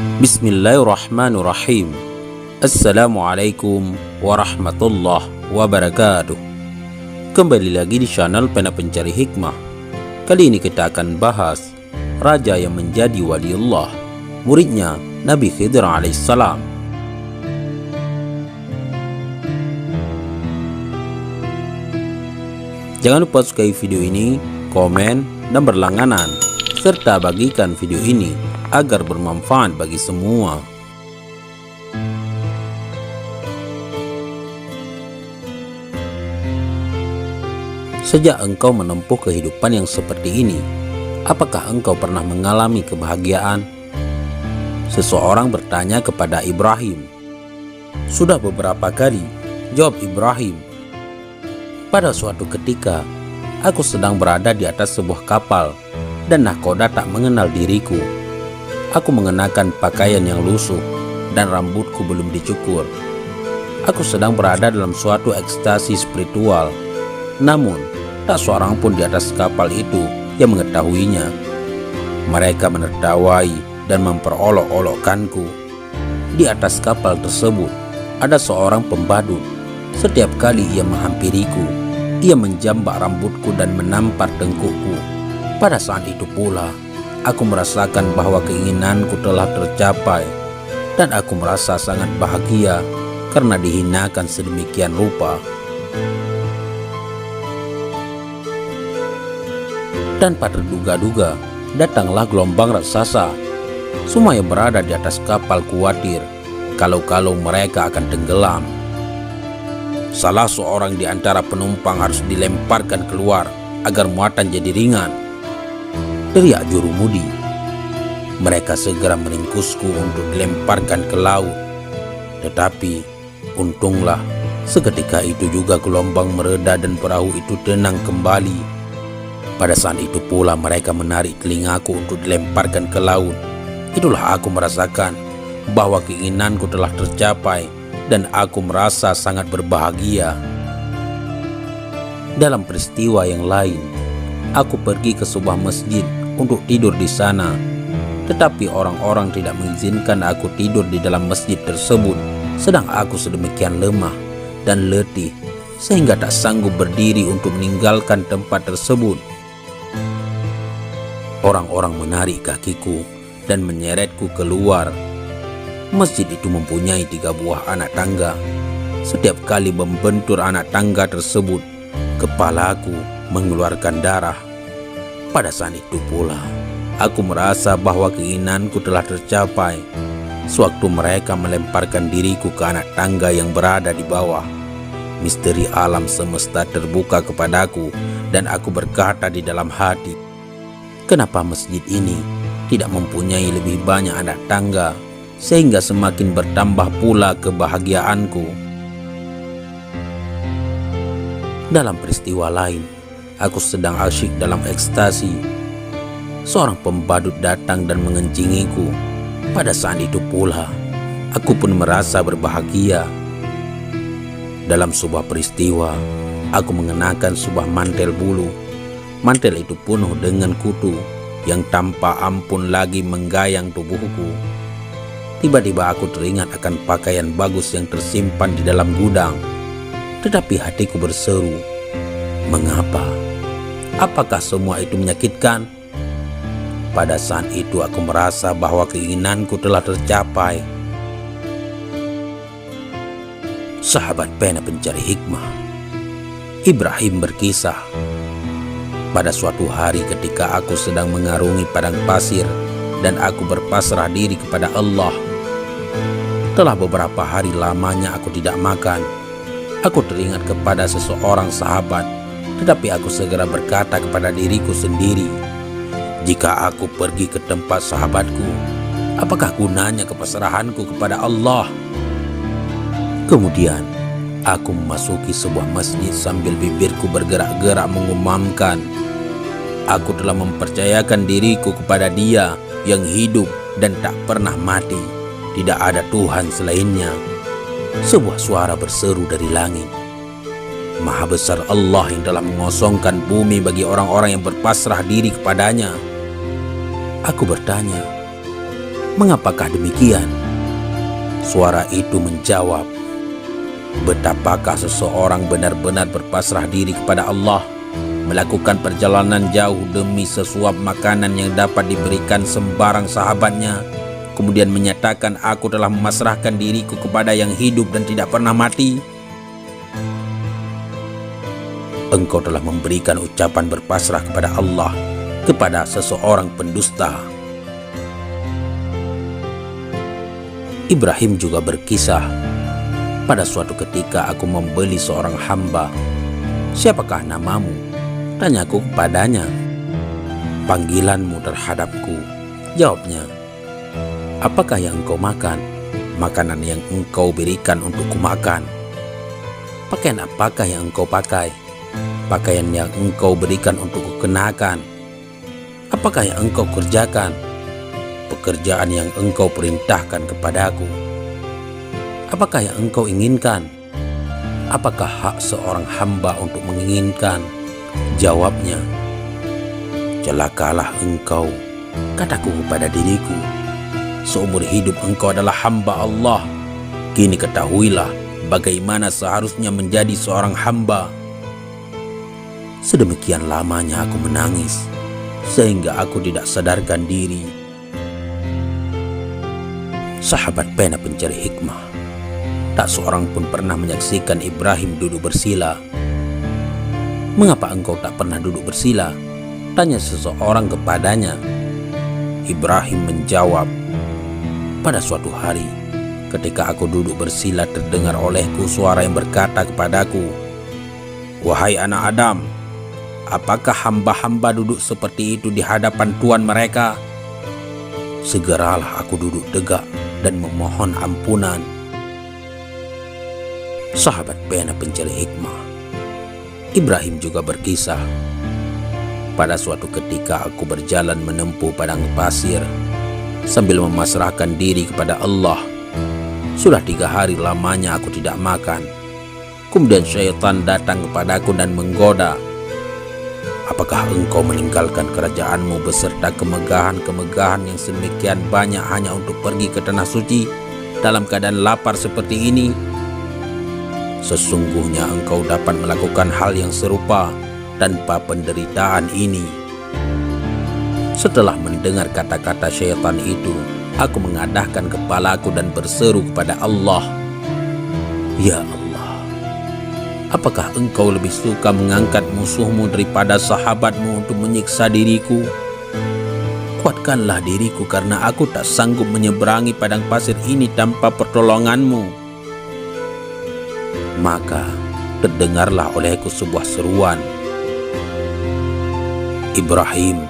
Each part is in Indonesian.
Bismillahirrahmanirrahim. Assalamualaikum warahmatullahi wabarakatuh. Kembali lagi di channel Pena Pencari Hikmah. Kali ini kita akan bahas raja yang menjadi waliullah, muridnya Nabi Khidir alaihissalam. Jangan lupa sukai video ini, komen, dan berlangganan, serta bagikan video ini agar bermanfaat bagi semua. Sejak engkau menempuh kehidupan yang seperti ini, apakah engkau pernah mengalami kebahagiaan? Seseorang bertanya kepada Ibrahim. Sudah beberapa kali, jawab Ibrahim. Pada suatu ketika, aku sedang berada di atas sebuah kapal dan nahkoda tak mengenal diriku. Aku mengenakan pakaian yang lusuh dan rambutku belum dicukur. Aku sedang berada dalam suatu ekstasi spiritual. Namun, tak seorang pun di atas kapal itu yang mengetahuinya. Mereka menertawai dan memperolok-olokkanku. Di atas kapal tersebut, ada seorang pembadut. Setiap kali ia menghampiriku, ia menjambak rambutku dan menampar tengkukku. Pada saat itu pula, aku merasakan bahwa keinginanku telah tercapai, dan aku merasa sangat bahagia karena dihinakan sedemikian rupa. Tanpa terduga-duga, datanglah gelombang raksasa. Semua yang berada di atas kapal khawatir kalau mereka akan tenggelam. Salah seorang di antara penumpang harus dilemparkan keluar agar muatan jadi ringan. Teriak jurumudi. Mereka segera meringkusku untuk dilemparkan ke laut. Tetapi untunglah seketika itu juga gelombang mereda dan perahu itu tenang kembali. Pada saat itu pula mereka menarik telingaku untuk dilemparkan ke laut. Itulah aku merasakan bahwa keinginanku telah tercapai dan aku merasa sangat berbahagia. Dalam peristiwa yang lain, aku pergi ke sebuah masjid untuk tidur di sana. Tetapi orang-orang tidak mengizinkan aku tidur di dalam masjid tersebut, sedang aku sedemikian lemah dan letih sehingga tak sanggup berdiri untuk meninggalkan tempat tersebut. Orang-orang menarik kakiku dan menyeretku keluar. Masjid itu mempunyai 3 buah anak tangga. Setiap kali membentur anak tangga tersebut, kepalaku mengeluarkan darah. Pada saat itu pula, aku merasa bahwa keinginanku telah tercapai. Sewaktu mereka melemparkan diriku ke anak tangga yang berada di bawah, misteri alam semesta terbuka kepadaku dan aku berkata di dalam hati, kenapa masjid ini tidak mempunyai lebih banyak anak tangga, sehingga semakin bertambah pula kebahagiaanku. Dalam peristiwa lain, aku sedang asyik dalam ekstasi. Seorang pembadut datang dan mengencingiku. Pada saat itu pula, aku pun merasa berbahagia. Dalam sebuah peristiwa, aku mengenakan sebuah mantel bulu. Mantel itu penuh dengan kutu yang tanpa ampun lagi menggayang tubuhku. Tiba-tiba aku teringat akan pakaian bagus yang tersimpan di dalam gudang. Tetapi hatiku berseru, mengapa? Apakah semua itu menyakitkan? Pada saat itu aku merasa bahwa keinginanku telah tercapai. Sahabat Pena Pencari Hikmah, Ibrahim berkisah. Pada suatu hari ketika aku sedang mengarungi padang pasir dan aku berpasrah diri kepada Allah. Telah beberapa hari lamanya aku tidak makan. Aku teringat kepada seseorang sahabat, tetapi aku segera berkata kepada diriku sendiri, jika aku pergi ke tempat sahabatku, apakah gunanya kepasrahanku kepada Allah? Kemudian aku memasuki sebuah masjid sambil bibirku bergerak-gerak mengumandangkan, aku telah mempercayakan diriku kepada Dia yang hidup dan tak pernah mati. Tidak ada Tuhan selainnya. Sebuah suara berseru dari langit, Maha besar Allah yang telah mengosongkan bumi bagi orang-orang yang berpasrah diri kepadanya. Aku bertanya, "Mengapakah demikian?" Suara itu menjawab, "Betapakah seseorang benar-benar berpasrah diri kepada Allah, melakukan perjalanan jauh demi sesuap makanan yang dapat diberikan sembarang sahabatnya, kemudian menyatakan, 'Aku telah memasrahkan diriku kepada yang hidup dan tidak pernah mati'? Engkau telah memberikan ucapan berpasrah kepada Allah kepada seseorang pendusta." Ibrahim juga berkisah, "Pada suatu ketika aku membeli seorang hamba. 'Siapakah namamu?' tanyaku kepadanya. 'Panggilanmu terhadapku,' jawabnya. 'Apakah yang engkau makan?' 'Makanan yang engkau berikan untukku makan.' 'Pakaian apakah yang engkau pakai?' 'Pakaian yang engkau berikan untukku kenakan.' 'Apakah yang engkau kerjakan?' 'Pekerjaan yang engkau perintahkan kepadaku.' 'Apakah yang engkau inginkan?' 'Apakah hak seorang hamba untuk menginginkan?' Jawabnya. 'Celakalah engkau,' kataku kepada diriku. 'Seumur hidup engkau adalah hamba Allah. Kini ketahuilah bagaimana seharusnya menjadi seorang hamba.' Sedemikian lamanya aku menangis, sehingga aku tidak sadarkan diri." Sahabat pena pencari hikmah, tak seorang pun pernah menyaksikan Ibrahim duduk bersila. "Mengapa engkau tak pernah duduk bersila?" tanya seseorang kepadanya. Ibrahim menjawab, "Pada suatu hari, ketika aku duduk bersila, terdengar olehku suara yang berkata kepadaku, 'Wahai anak Adam, apakah hamba-hamba duduk seperti itu di hadapan Tuhan mereka?' Segeralah aku duduk tegak dan memohon ampunan." Sahabat pena pencari hikmah, Ibrahim juga berkisah, "Pada suatu ketika aku berjalan menempuh padang pasir sambil memasrahkan diri kepada Allah. Sudah 3 hari lamanya aku tidak makan. Kemudian syaitan datang kepadaku dan menggoda, 'Apakah engkau meninggalkan kerajaanmu beserta kemegahan-kemegahan yang sedemikian banyak hanya untuk pergi ke tanah suci dalam keadaan lapar seperti ini? Sesungguhnya engkau dapat melakukan hal yang serupa tanpa penderitaan ini.' Setelah mendengar kata-kata syaitan itu, aku mengadahkan kepalaku dan berseru kepada Allah, 'Ya Allah, apakah engkau lebih suka mengangkat musuhmu daripada sahabatmu untuk menyiksa diriku? Kuatkanlah diriku karena aku tak sanggup menyeberangi padang pasir ini tanpa pertolonganmu.' Maka terdengarlah olehku sebuah seruan, 'Ibrahim,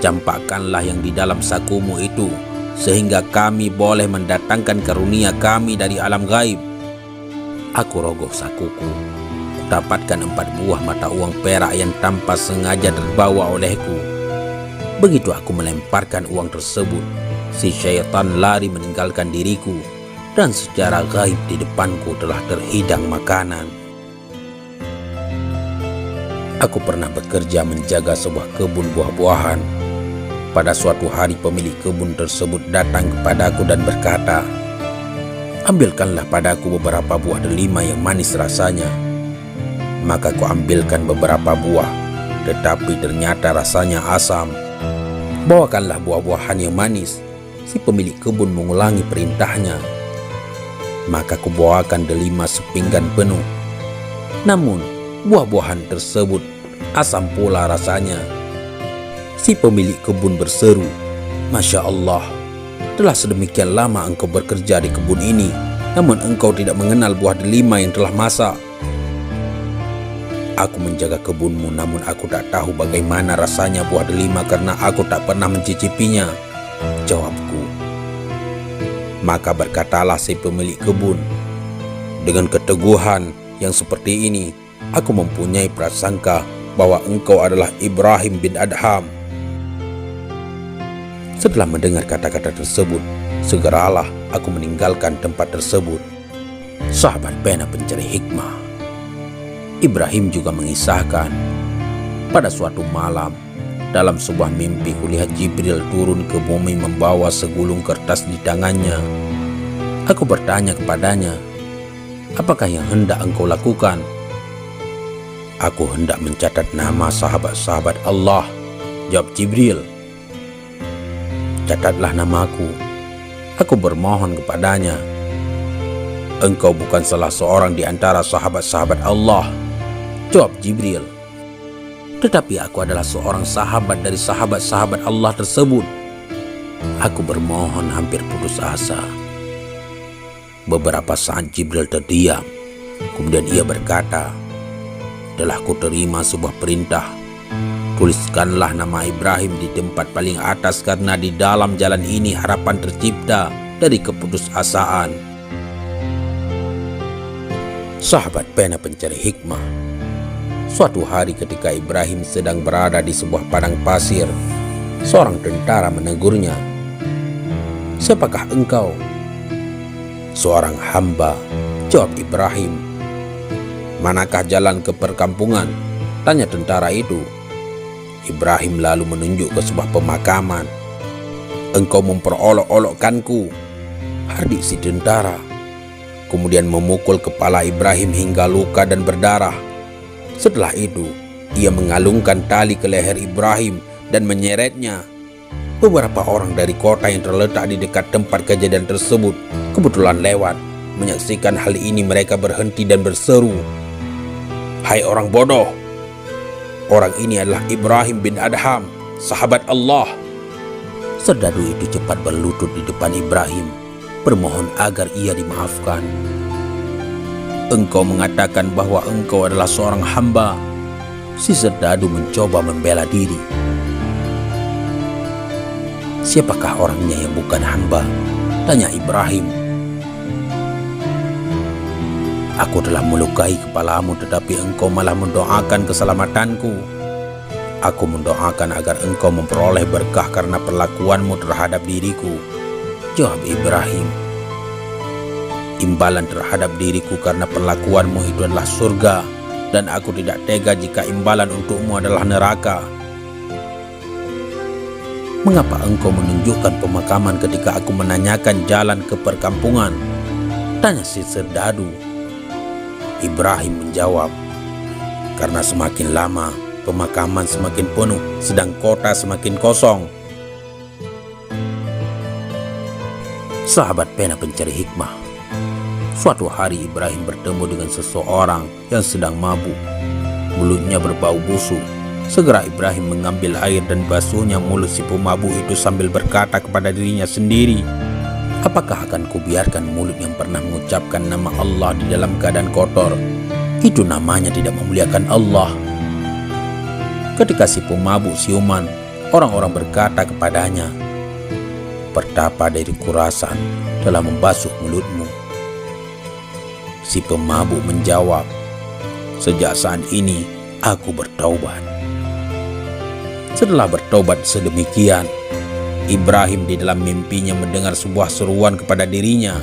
campakkanlah yang di dalam sakumu itu, sehingga kami boleh mendatangkan karunia kami dari alam gaib.' Aku rogoh sakuku, dapatkan 4 buah mata uang perak yang tanpa sengaja terbawa olehku. Begitu aku melemparkan uang tersebut, si syaitan lari meninggalkan diriku, dan secara gaib di depanku telah terhidang makanan." Aku pernah bekerja menjaga sebuah kebun buah-buahan. Pada suatu hari pemilik kebun tersebut datang kepadaku dan berkata, "Ambilkanlah padaku beberapa buah delima yang manis rasanya." Maka ku ambilkan beberapa buah, tetapi ternyata rasanya asam. "Bawakanlah buah-buahan yang manis." Si pemilik kebun mengulangi perintahnya. Maka kubawakan delima sepinggan penuh. Namun buah-buahan tersebut asam pula rasanya. Si pemilik kebun berseru, "Masya Allah, telah sedemikian lama engkau bekerja di kebun ini, namun engkau tidak mengenal buah delima yang telah masak." "Aku menjaga kebunmu, namun aku tak tahu bagaimana rasanya buah delima karena aku tak pernah mencicipinya," jawabku. Maka berkatalah si pemilik kebun, "Dengan keteguhan yang seperti ini, aku mempunyai prasangka bahwa engkau adalah Ibrahim bin Adham." Setelah mendengar kata-kata tersebut, segeralah aku meninggalkan tempat tersebut. Sahabat pena pencari hikmah, Ibrahim juga mengisahkan, pada suatu malam Dalam sebuah mimpi kulihat Jibril turun ke bumi membawa segulung kertas di tangannya. Aku bertanya kepadanya, apakah yang hendak engkau lakukan? Aku hendak mencatat nama sahabat-sahabat Allah, jawab Jibril. Catatlah namaku. Aku bermohon kepadanya. Engkau bukan salah seorang di antara sahabat-sahabat Allah, jawab Jibril. Tetapi aku adalah seorang sahabat dari sahabat-sahabat Allah tersebut. Aku bermohon hampir putus asa. Beberapa saat Jibril terdiam. Kemudian ia berkata, telah kuterima sebuah perintah. Tuliskanlah nama Ibrahim di tempat paling atas, karena di dalam jalan ini harapan tercipta dari keputusasaan. Sahabat pena pencari hikmah. Suatu hari ketika Ibrahim sedang berada di sebuah padang pasir, seorang tentara menegurnya. Siapakah engkau? Seorang hamba, jawab Ibrahim. Manakah jalan ke perkampungan? Tanya tentara itu. Ibrahim lalu menunjuk ke sebuah pemakaman. Engkau memperolok-olokkanku, hardik si tentara. Kemudian memukul kepala Ibrahim hingga luka dan berdarah. Setelah itu, ia mengalungkan tali ke leher Ibrahim dan menyeretnya. Beberapa orang dari kota yang terletak di dekat tempat kejadian tersebut kebetulan lewat. Menyaksikan hal ini, mereka berhenti dan berseru, "Hai orang bodoh, orang ini adalah Ibrahim bin Adham, sahabat Allah." Serdadu itu cepat berlutut di depan Ibrahim, bermohon agar ia dimaafkan. Engkau mengatakan bahwa engkau adalah seorang hamba. Si serdadu mencoba membela diri. Siapakah orangnya yang bukan hamba? Tanya Ibrahim. Aku telah melukai kepalamu, tetapi engkau malah mendoakan keselamatanku. Aku mendoakan agar engkau memperoleh berkah karena perlakuanmu terhadap diriku, jawab Ibrahim. Imbalan terhadap diriku karena perlakuanmu itu adalah surga, dan aku tidak tega jika imbalan untukmu adalah neraka. Mengapa engkau menunjukkan pemakaman ketika aku menanyakan jalan ke perkampungan? Tanya si serdadu. Ibrahim menjawab, karena semakin lama pemakaman semakin penuh, sedang kota semakin kosong. Sahabat pena pencari hikmah. Suatu hari Ibrahim bertemu dengan seseorang yang sedang mabuk. Mulutnya berbau busuk. Segera Ibrahim mengambil air dan basuhnya mulut si pemabuk itu sambil berkata kepada dirinya sendiri, apakah akan kubiarkan mulut yang pernah mengucapkan nama Allah di dalam keadaan kotor? Itu namanya tidak memuliakan Allah. Ketika si pemabuk siuman, orang-orang berkata kepadanya, pertapa dari kurasan telah membasuh mulutmu. Si pemabuk menjawab, sejak saat ini aku bertaubat. Setelah bertaubat sedemikian, Ibrahim di dalam mimpinya mendengar sebuah seruan kepada dirinya,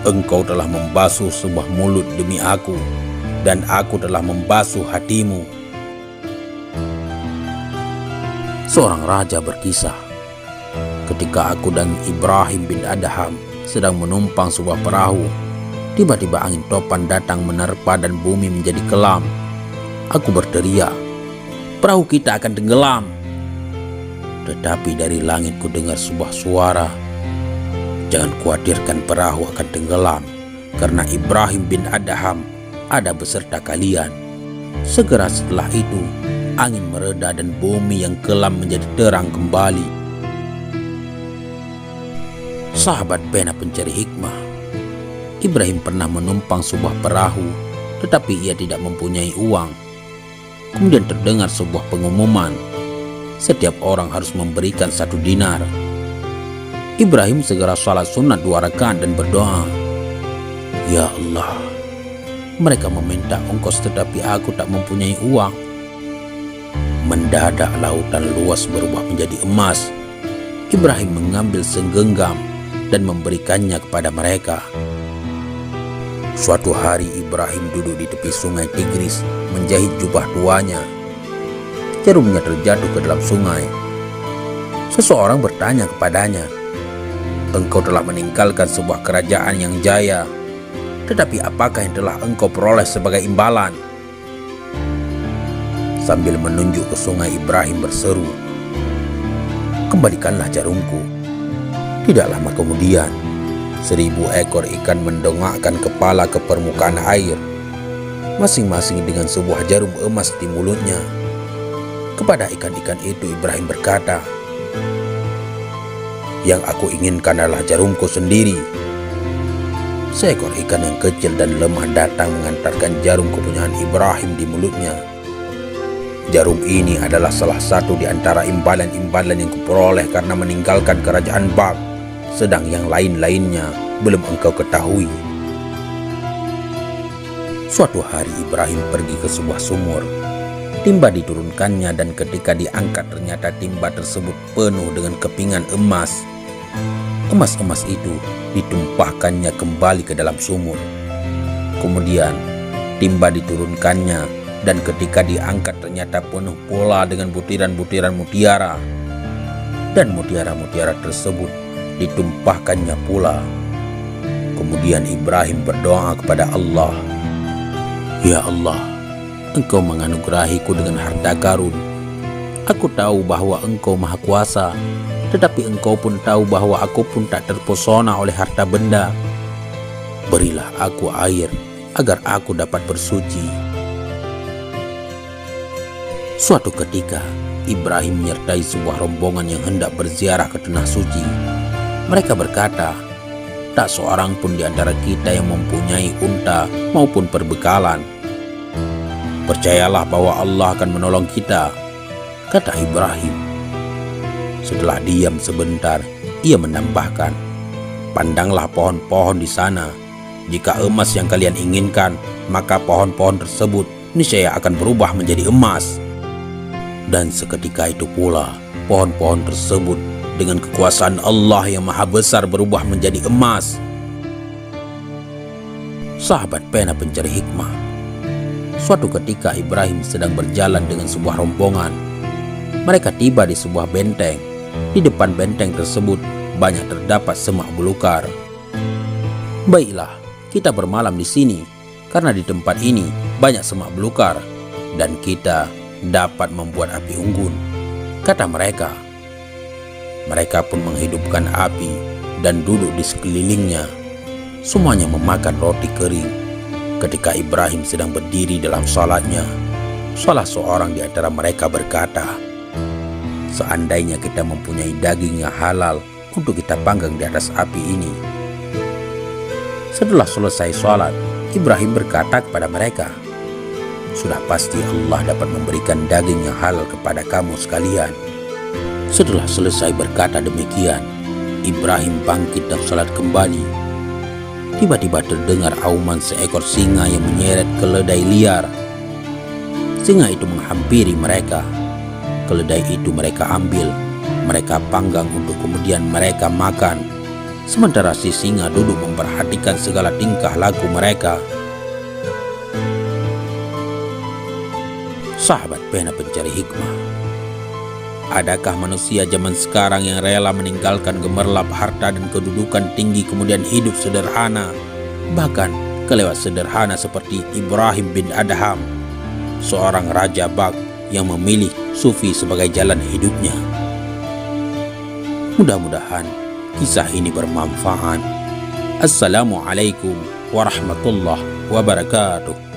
engkau telah membasuh sebuah mulut demi aku, dan aku telah membasuh hatimu. Seorang raja berkisah, ketika aku dan Ibrahim bin Adham sedang menumpang sebuah perahu, tiba-tiba angin topan datang menerpa dan bumi menjadi kelam. Aku berteriak, perahu kita akan tenggelam. Tetapi dari langit ku dengar sebuah suara, jangan khawatirkan perahu akan tenggelam, karena Ibrahim bin Adham ada beserta kalian. Segera setelah itu, angin mereda dan bumi yang kelam menjadi terang kembali. Sahabat pena pencari hikmah. Ibrahim pernah menumpang sebuah perahu, tetapi ia tidak mempunyai uang. Kemudian terdengar sebuah pengumuman, setiap orang harus memberikan 1 dinar. Ibrahim segera salat sunat 2 rakaat dan berdoa, ya Allah, mereka meminta ongkos tetapi aku tak mempunyai uang. Mendadak lautan luas berubah menjadi emas. Ibrahim mengambil segenggam dan memberikannya kepada mereka. Suatu hari Ibrahim duduk di tepi sungai Tigris menjahit jubah tuanya. jarumnya terjatuh ke dalam sungai. Seseorang bertanya kepadanya, "Engkau telah meninggalkan sebuah kerajaan yang jaya, tetapi apakah yang telah engkau peroleh sebagai imbalan?" Sambil menunjuk ke sungai, Ibrahim berseru, "Kembalikanlah jarumku." Tidak lama kemudian, 1000 ekor ikan mendongakkan kepala ke permukaan air, masing-masing dengan sebuah jarum emas di mulutnya. Kepada ikan-ikan itu Ibrahim berkata, "Yang aku inginkan adalah jarumku sendiri." Seekor ikan yang kecil dan lemah datang mengantarkan jarum kepunyaan Ibrahim di mulutnya. Jarum ini adalah salah satu di antara imbalan-imbalan yang kuperoleh karena meninggalkan kerajaan Bag, sedang yang lain-lainnya belum engkau ketahui. Suatu hari Ibrahim pergi ke sebuah sumur. Timba diturunkannya dan ketika diangkat ternyata timba tersebut penuh dengan kepingan emas. Emas-emas itu ditumpahkannya kembali ke dalam sumur. Kemudian timba diturunkannya dan ketika diangkat ternyata penuh pula dengan butiran-butiran mutiara. Dan mutiara-mutiara tersebut ditumpahkannya pula. Kemudian Ibrahim berdoa kepada Allah, "Ya Allah, Engkau menganugerahiku dengan harta karun. Aku tahu bahwa Engkau Maha Kuasa, tetapi Engkau pun tahu bahwa aku pun tak terpesona oleh harta benda. Berilah aku air agar aku dapat bersuci." Suatu ketika, Ibrahim menyertai sebuah rombongan yang hendak berziarah ke tanah suci. Mereka berkata, "Tak seorang pun di antara kita yang mempunyai unta maupun perbekalan. Percayalah bahwa Allah akan menolong kita," kata Ibrahim. Setelah diam sebentar, ia menambahkan, "Pandanglah pohon-pohon di sana. Jika emas yang kalian inginkan, maka pohon-pohon tersebut niscaya akan berubah menjadi emas." Dan seketika itu pula, pohon-pohon tersebut dengan kekuasaan Allah yang maha besar berubah menjadi emas. Sahabat pena pencari hikmah, suatu ketika Ibrahim sedang berjalan dengan sebuah rombongan. Mereka tiba di sebuah benteng. Di depan benteng tersebut banyak terdapat semak belukar. "Baiklah, kita bermalam di sini, karena di tempat ini banyak semak belukar dan kita dapat membuat api unggun," kata mereka. Mereka pun menghidupkan api dan duduk di sekelilingnya. Semuanya memakan roti kering. Ketika Ibrahim sedang berdiri dalam salatnya, salah seorang di antara mereka berkata, "Seandainya kita mempunyai daging yang halal untuk kita panggang di atas api ini." Setelah selesai salat, Ibrahim berkata kepada mereka, "Sudah pasti Allah dapat memberikan daging yang halal kepada kamu sekalian." Setelah selesai berkata demikian, Ibrahim bangkit dan salat kembali. Tiba-tiba terdengar auman seekor singa yang menyeret keledai liar. Singa itu menghampiri mereka. Keledai itu mereka ambil, mereka panggang untuk kemudian mereka makan. Sementara si singa duduk memperhatikan segala tingkah laku mereka. Sahabat pena pencari hikmah, adakah manusia zaman sekarang yang rela meninggalkan gemerlap harta dan kedudukan tinggi kemudian hidup sederhana, bahkan kelewat sederhana seperti Ibrahim bin Adham, seorang raja Bag yang memilih sufi sebagai jalan hidupnya? Mudah-mudahan kisah ini bermanfaat. Assalamualaikum warahmatullahi wabarakatuh.